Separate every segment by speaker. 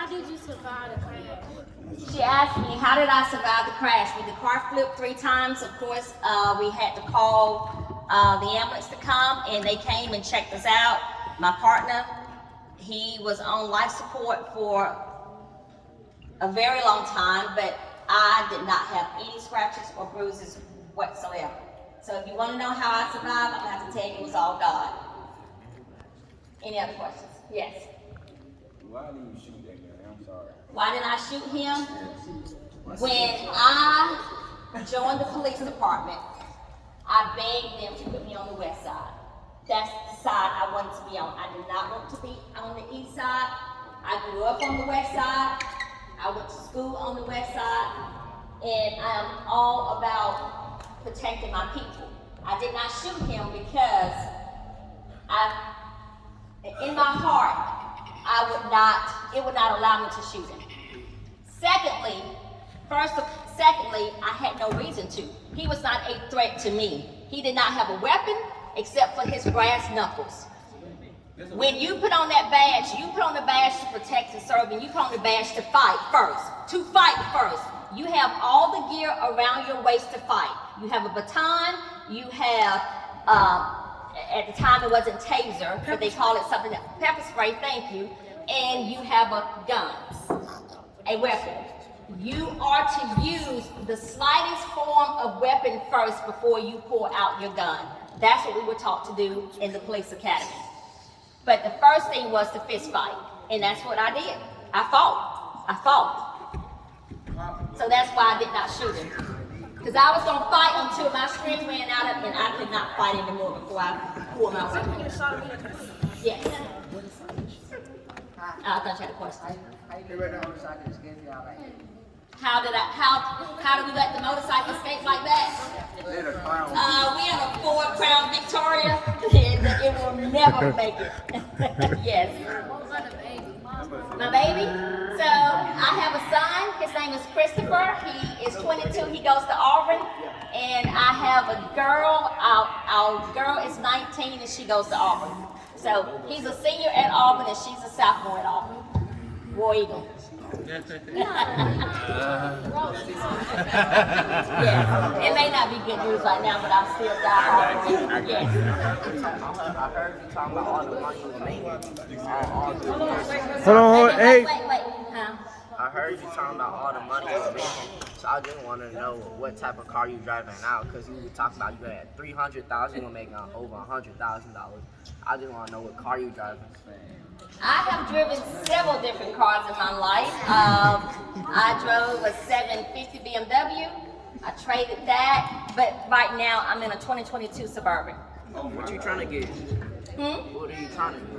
Speaker 1: did you survive the crash?
Speaker 2: She asked me, how did I survive the crash? When the car flipped 3 times, of course, we had to call the ambulance to come, and they came and checked us out. My partner, he was on life support for a very long time, but I did not have any scratches or bruises whatsoever. So if you want to know how I survived, I'm going to have to tell you it was all God. Any other questions? Yes.
Speaker 3: Why did you shoot that guy? I'm sorry.
Speaker 2: Why did I shoot him? When I joined the police department, I begged them to put me on the west side. That's the side I wanted to be on. I did not want to be on the east side. I grew up on the west side. I went to school on the west side. And I'm all about protecting my people. I did not shoot him because in my heart, it would not allow me to shoot him. Secondly, I had no reason to. He was not a threat to me. He did not have a weapon except for his brass knuckles. When you put on that badge, you put on the badge to protect and serve, and you put on the badge to fight first. To fight first. You have all the gear around your waist to fight. You have a baton, you have, at the time it wasn't taser, but they call it something, pepper spray, thank you, and you have a gun, a weapon. You are to use the slightest form of weapon first before you pull out your gun. That's what we were taught to do in the police academy. But the first thing was to fist fight, and that's what I did. I fought. So that's why I did not shoot him. Because I was going to fight until my strength ran out and I could not fight anymore before I pulled my weapon. Yes. I thought you had a question. How do we let the motorcycle escape like that? We have a Ford Crown Victoria, and it will never make it. Yes. My baby? So I have a son. His name is Christopher. He is 22. He goes to Auburn. And I have a girl. Our girl is 19 and she goes to Auburn. So he's a senior at Auburn and she's a sophomore at Auburn. War Eagle. Yes. It may not be good news right now, but I'm still dying. Yes.
Speaker 4: I heard you talking about all the money you were making.
Speaker 5: Hold on, hey.
Speaker 2: Wait. Huh?
Speaker 4: I heard you talking about all the money you were making. So I just want to know what type of car you driving now, because you were talking about you had $300,000, you were making over $100,000. I just want to know what car you driving.
Speaker 2: I have driven several different cars in my life. I drove a 750 BMW. I traded that, but right now I'm in a 2022 Suburban.
Speaker 4: What you trying to get? What are you trying to do?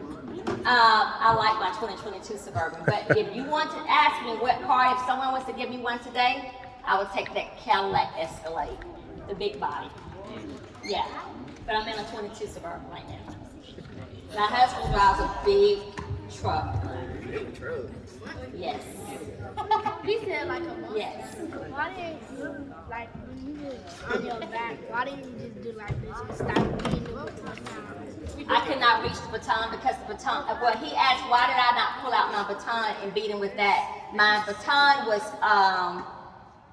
Speaker 2: I like my 2022 Suburban, but if you want to ask me what car, if someone was to give me one today, I would take that Cadillac Escalade, the big body. Yeah, but I'm in a 22 Suburban right now. My husband drives a big truck.
Speaker 4: Big truck?
Speaker 2: Yes.
Speaker 1: He said like a month.
Speaker 2: Yes.
Speaker 1: Why didn't you, like, when you were on your back, why didn't you just do like this and stop being the baton?
Speaker 2: I could not reach the baton because the baton, well, he asked why did I not pull out my baton and beat him with that. My baton was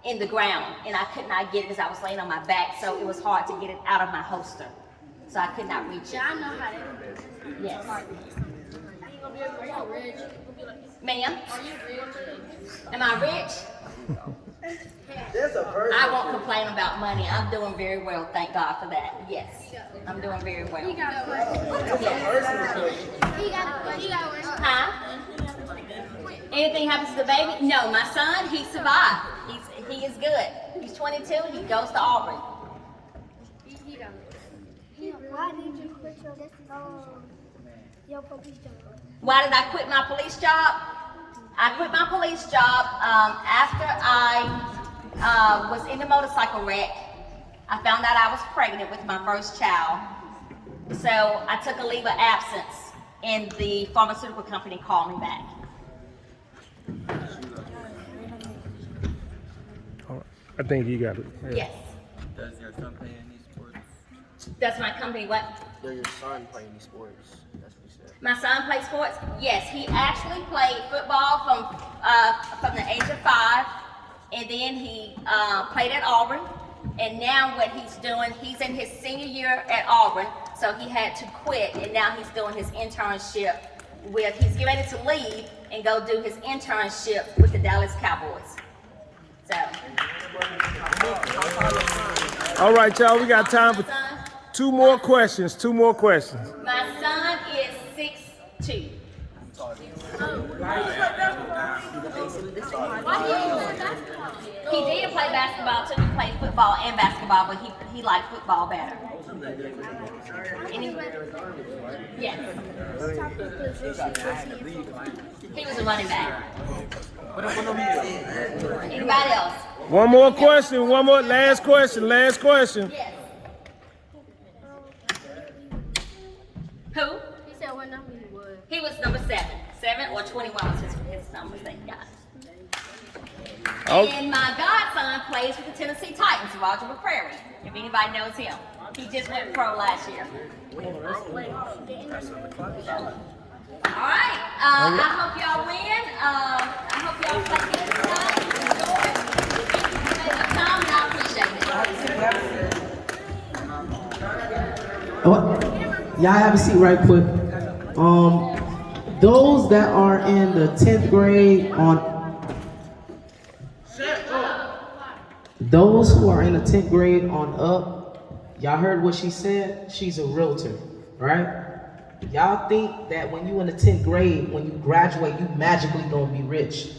Speaker 2: in the ground and I could not get it because I was laying on my back, so it was hard to get it out of my holster. So I could not reach it.
Speaker 1: Yeah, I know how that is.
Speaker 2: Yes.
Speaker 1: Are you rich?
Speaker 2: Ma'am?
Speaker 1: Are you rich?
Speaker 2: Am I rich?
Speaker 4: There's a person.
Speaker 2: I won't complain about money. I'm doing very well, thank God for that. Yes. I'm doing very well.
Speaker 1: He got a question.
Speaker 2: Yes.
Speaker 1: He got a question.
Speaker 2: Huh? Anything happens to the baby? No, my son, he survived. He is good. He's 22, he goes to Auburn.
Speaker 1: He got a
Speaker 6: Why did you quit your police job?
Speaker 2: Why did I quit my police job? I quit my police job after I was in a motorcycle wreck. I found out I was pregnant with my first child. So I took a leave of absence and the pharmaceutical company called me back.
Speaker 5: I think you got it. Yeah.
Speaker 2: Yes.
Speaker 3: Does your son play any sports?
Speaker 2: That's my company, what?
Speaker 4: Does your son play any sports? That's what he said.
Speaker 2: My son plays sports. Yes, he actually played football from the age of 5, and then he played at Auburn. And now what he's doing, he's in his senior year at Auburn, so he had to quit, and now he's doing his internship he's getting ready to leave and go do his internship with the Dallas Cowboys. So.
Speaker 5: All right, y'all, we got time for
Speaker 2: My son,
Speaker 5: 2 more questions. 2 more questions.
Speaker 2: my son is 6'2". He did play basketball too. He played football and basketball, but he liked football better. Yes. He was a running back. Anybody else?
Speaker 5: One more question. One more. Last question. Last question.
Speaker 2: Yes. Who?
Speaker 6: He said what number he was.
Speaker 2: He was number 7. 7 or 21 was his numbers that he got.
Speaker 5: Oh.
Speaker 2: And my godson plays with the Tennessee Titans, Roger McCrary, if anybody knows him. He just went pro last year. All right. I hope y'all win. I hope y'all play good tonight. Enjoy. I appreciate it.
Speaker 7: Y'all have a seat right quick. Those that are in the 10th grade those who are in the 10th grade on up, y'all heard what she said? She's a realtor, right? Y'all think that when you in the 10th grade, when you graduate, you magically gonna be rich.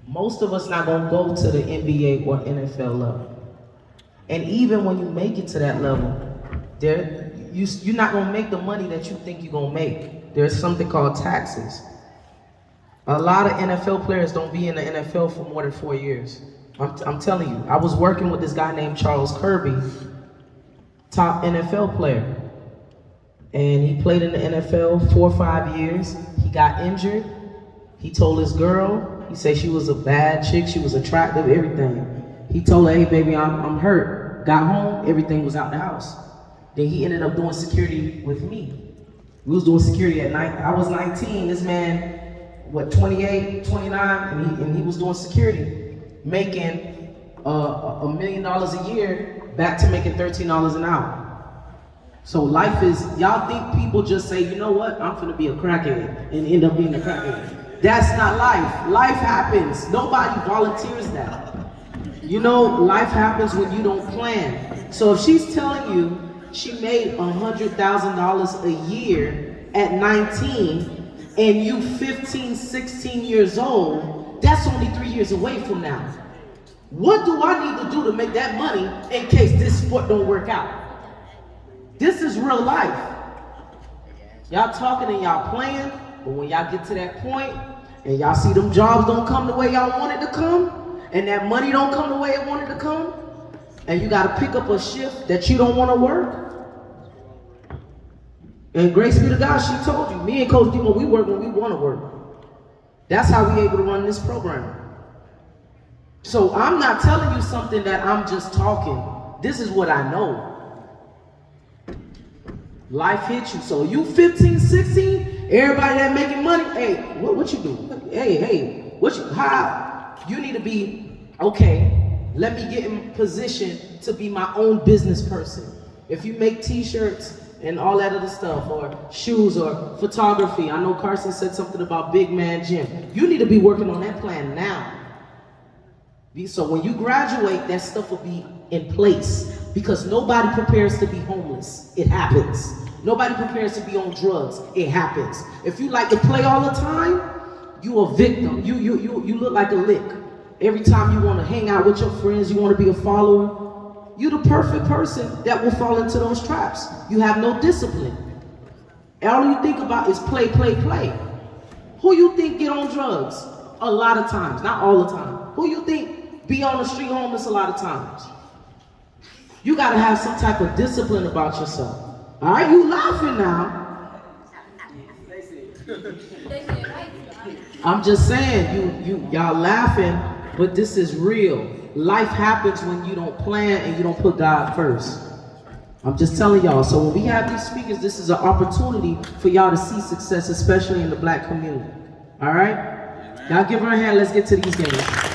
Speaker 7: Most of us not gonna go to the NBA or NFL level. And even when you make it to that level, you're not gonna make the money that you think you're gonna make. There's something called taxes. A lot of NFL players don't be in the NFL for more than 4 years. I'm telling you, I was working with this guy named Charles Kirby, top NFL player. And he played in the NFL 4 or 5 years. He got injured. He told his girl, he said she was a bad chick, she was attractive, everything. He told her, hey baby, I'm hurt. Got home, everything was out the house. Then he ended up doing security with me. We was doing security at night. I was 19, this man, 28, 29, and he was doing security, making $1 million a year, back to making $13 an hour. So life is, y'all think people just say, you know what, I'm finna be a crackhead, and end up being a crackhead. That's not life. Life happens. Nobody volunteers that. You know, life happens when you don't plan. So if she's telling you she made $100,000 a year at 19, and you 15, 16 years old, that's only 3 years away from now. What do I need to do to make that money in case this sport don't work out? This is real life. Y'all talking and y'all playing, but when y'all get to that point and y'all see them jobs don't come the way y'all want it to come, and that money don't come the way it wanted to come, and you gotta pick up a shift that you don't wanna work, and grace be to God, she told you, me and Coach Demo, we work when we wanna work. That's how we able to run this program. So I'm not telling you something that I'm just talking. This is what I know. Life hits you. So you 15, 16, everybody that making money, hey, what you do? Hey, how? You need to be, okay, let me get in position to be my own business person. If you make t-shirts and all that other stuff, or shoes, or photography, I know Carson said something about Big Man Jim. You need to be working on that plan now. So when you graduate, that stuff will be in place, because nobody prepares to be homeless. It happens. Nobody prepares to be on drugs. It happens. If you like to play all the time, you a victim. You look like a lick. Every time you want to hang out with your friends, you want to be a follower, you're the perfect person that will fall into those traps. You have no discipline. All you think about is play, play, play. Who you think get on drugs? A lot of times, not all the time. Who you think be on the street homeless a lot of times? You gotta have some type of discipline about yourself. All right, you laughing now. I'm just saying, y'all laughing, but this is real. Life happens when you don't plan and you don't put God first. I'm just telling y'all. So when we have these speakers, this is an opportunity for y'all to see success, especially in the black community. All right? Y'all give her a hand. Let's get to these games.